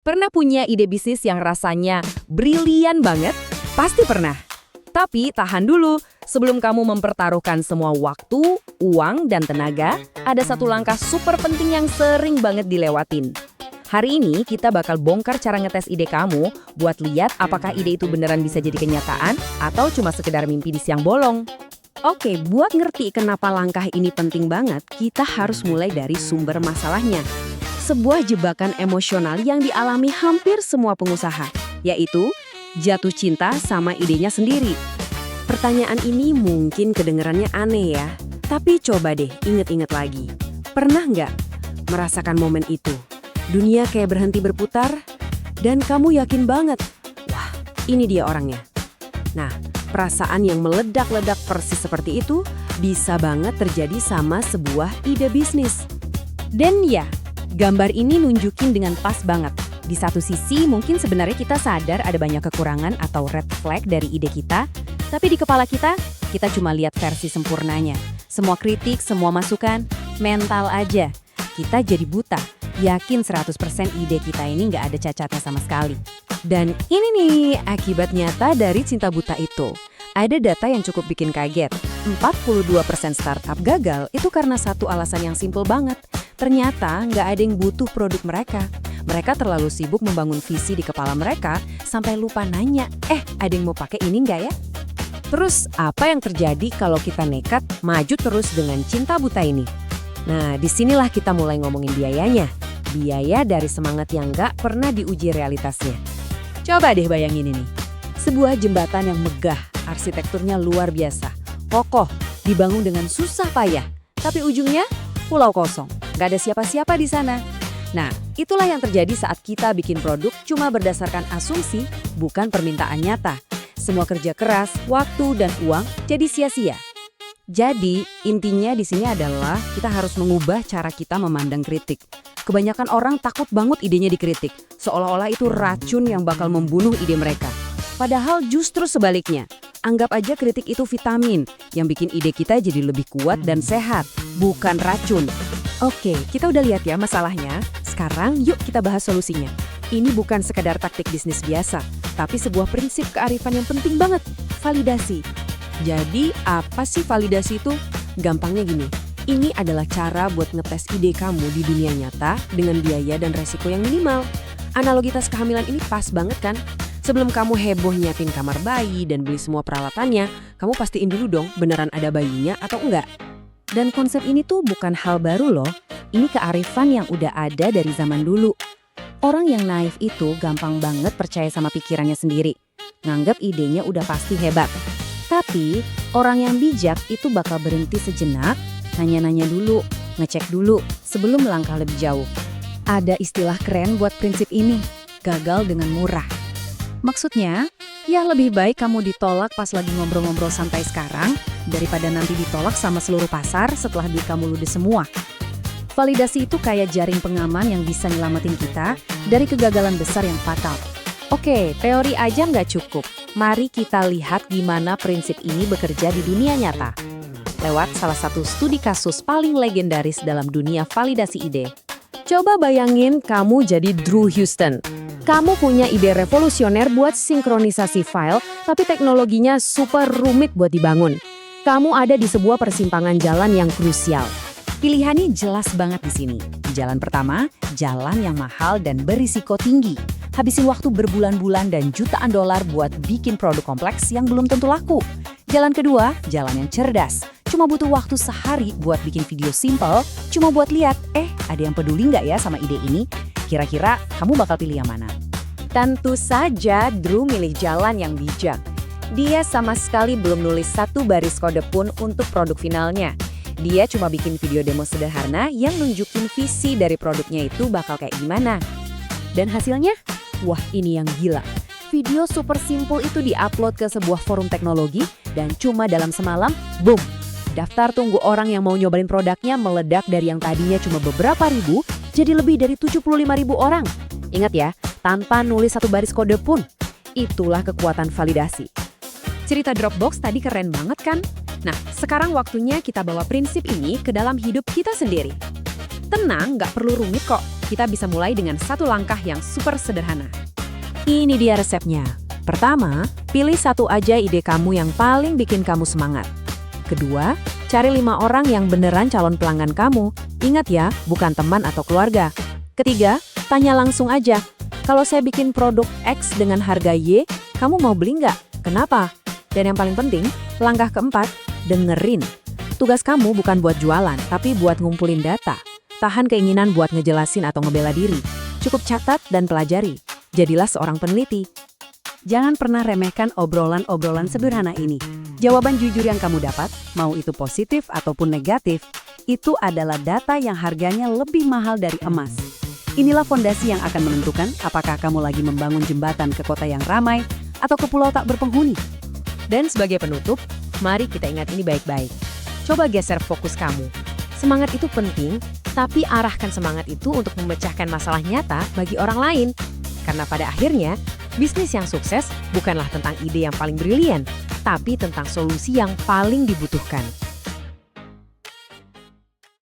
Pernah punya ide bisnis yang rasanya brilian banget? Pasti pernah. Tapi tahan dulu, sebelum kamu mempertaruhkan semua waktu, uang, dan tenaga, ada satu langkah super penting yang sering banget dilewatin. Hari ini kita bakal bongkar cara ngetes ide kamu buat lihat apakah ide itu beneran bisa jadi kenyataan atau cuma sekedar mimpi di siang bolong. Oke, buat ngerti kenapa langkah ini penting banget, kita harus mulai dari sumber masalahnya. Sebuah jebakan emosional yang dialami hampir semua pengusaha, yaitu jatuh cinta sama idenya sendiri. Pertanyaan ini mungkin kedengarannya aneh ya, tapi coba deh inget-inget lagi. Pernah nggak merasakan momen itu? Dunia kayak berhenti berputar, dan kamu yakin banget, wah ini dia orangnya. Nah, perasaan yang meledak-ledak persis seperti itu bisa banget terjadi sama sebuah ide bisnis. Dan ya, gambar ini nunjukin dengan pas banget. Di satu sisi mungkin sebenarnya kita sadar ada banyak kekurangan atau red flag dari ide kita, tapi di kepala kita cuma lihat versi sempurnanya. Semua kritik, semua masukan, mental aja. Kita jadi buta, yakin 100% ide kita ini nggak ada cacatnya sama sekali. Dan ini nih akibat nyata dari cinta buta itu. Ada data yang cukup bikin kaget. 42% startup gagal itu karena satu alasan yang simple banget. Ternyata nggak ada yang butuh produk mereka. Mereka terlalu sibuk membangun visi di kepala mereka sampai lupa nanya, ada yang mau pakai ini nggak ya? Terus apa yang terjadi kalau kita nekat maju terus dengan cinta buta ini? Nah, disinilah kita mulai ngomongin biayanya. Biaya dari semangat yang nggak pernah diuji realitasnya. Coba deh bayangin ini. Sebuah jembatan yang megah, arsitekturnya luar biasa. Kokoh, dibangun dengan susah payah. Tapi ujungnya pulau kosong. Nggak ada siapa-siapa di sana. Nah, itulah yang terjadi saat kita bikin produk cuma berdasarkan asumsi, bukan permintaan nyata. Semua kerja keras, waktu, dan uang jadi sia-sia. Jadi, intinya di sini adalah kita harus mengubah cara kita memandang kritik. Kebanyakan orang takut banget idenya dikritik, seolah-olah itu racun yang bakal membunuh ide mereka. Padahal justru sebaliknya, anggap aja kritik itu vitamin yang bikin ide kita jadi lebih kuat dan sehat, bukan racun. Oke, kita udah lihat ya masalahnya. Sekarang yuk kita bahas solusinya. Ini bukan sekadar taktik bisnis biasa, tapi sebuah prinsip kearifan yang penting banget, validasi. Jadi apa sih validasi itu? Gampangnya gini, ini adalah cara buat ngetes ide kamu di dunia nyata dengan biaya dan resiko yang minimal. Analogitas kehamilan ini pas banget kan? Sebelum kamu heboh nyiapin kamar bayi dan beli semua peralatannya, kamu pastiin dulu dong beneran ada bayinya atau enggak. Dan konsep ini tuh bukan hal baru loh, ini kearifan yang udah ada dari zaman dulu. Orang yang naif itu gampang banget percaya sama pikirannya sendiri, nganggap idenya udah pasti hebat. Tapi orang yang bijak itu bakal berhenti sejenak, nanya-nanya dulu, ngecek dulu sebelum melangkah lebih jauh. Ada istilah keren buat prinsip ini, gagal dengan murah. Maksudnya, ya lebih baik kamu ditolak pas lagi ngobrol-ngobrol santai sekarang, daripada nanti ditolak sama seluruh pasar setelah duit kamu ludes semua. Validasi itu kayak jaring pengaman yang bisa nyelamatin kita dari kegagalan besar yang fatal. Oke, teori aja nggak cukup. Mari kita lihat gimana prinsip ini bekerja di dunia nyata. Lewat salah satu studi kasus paling legendaris dalam dunia validasi ide. Coba bayangin kamu jadi Drew Houston. Kamu punya ide revolusioner buat sinkronisasi file, tapi teknologinya super rumit buat dibangun. Kamu ada di sebuah persimpangan jalan yang krusial. Pilihannya jelas banget di sini. Jalan pertama, jalan yang mahal dan berisiko tinggi. Habisin waktu berbulan-bulan dan jutaan dolar buat bikin produk kompleks yang belum tentu laku. Jalan kedua, jalan yang cerdas. Cuma butuh waktu sehari buat bikin video simple, cuma buat lihat, ada yang peduli nggak ya sama ide ini? Kira-kira kamu bakal pilih yang mana? Tentu saja Drew milih jalan yang bijak. Dia sama sekali belum nulis satu baris kode pun untuk produk finalnya. Dia cuma bikin video demo sederhana yang nunjukin visi dari produknya itu bakal kayak gimana. Dan hasilnya? Wah, ini yang gila. Video super simple itu diupload ke sebuah forum teknologi dan cuma dalam semalam, boom! Daftar tunggu orang yang mau nyobain produknya meledak dari yang tadinya cuma beberapa ribu jadi lebih dari 75.000 orang. Ingat ya, tanpa nulis satu baris kode pun. Itulah kekuatan validasi. Cerita Dropbox tadi keren banget kan? Nah, sekarang waktunya kita bawa prinsip ini ke dalam hidup kita sendiri. Tenang, nggak perlu rumit kok. Kita bisa mulai dengan satu langkah yang super sederhana. Ini dia resepnya. Pertama, pilih satu aja ide kamu yang paling bikin kamu semangat. Kedua, cari 5 orang yang beneran calon pelanggan kamu. Ingat ya, bukan teman atau keluarga. Ketiga, tanya langsung aja. Kalau saya bikin produk X dengan harga Y, kamu mau beli nggak? Kenapa? Dan yang paling penting, langkah keempat, dengerin. Tugas kamu bukan buat jualan, tapi buat ngumpulin data. Tahan keinginan buat ngejelasin atau ngebela diri. Cukup catat dan pelajari. Jadilah seorang peneliti. Jangan pernah remehkan obrolan-obrolan sederhana ini. Jawaban jujur yang kamu dapat, mau itu positif ataupun negatif, itu adalah data yang harganya lebih mahal dari emas. Inilah fondasi yang akan menentukan apakah kamu lagi membangun jembatan ke kota yang ramai atau ke pulau tak berpenghuni. Dan sebagai penutup, mari kita ingat ini baik-baik. Coba geser fokus kamu. Semangat itu penting, tapi arahkan semangat itu untuk memecahkan masalah nyata bagi orang lain. Karena pada akhirnya, bisnis yang sukses bukanlah tentang ide yang paling brilian, tapi tentang solusi yang paling dibutuhkan.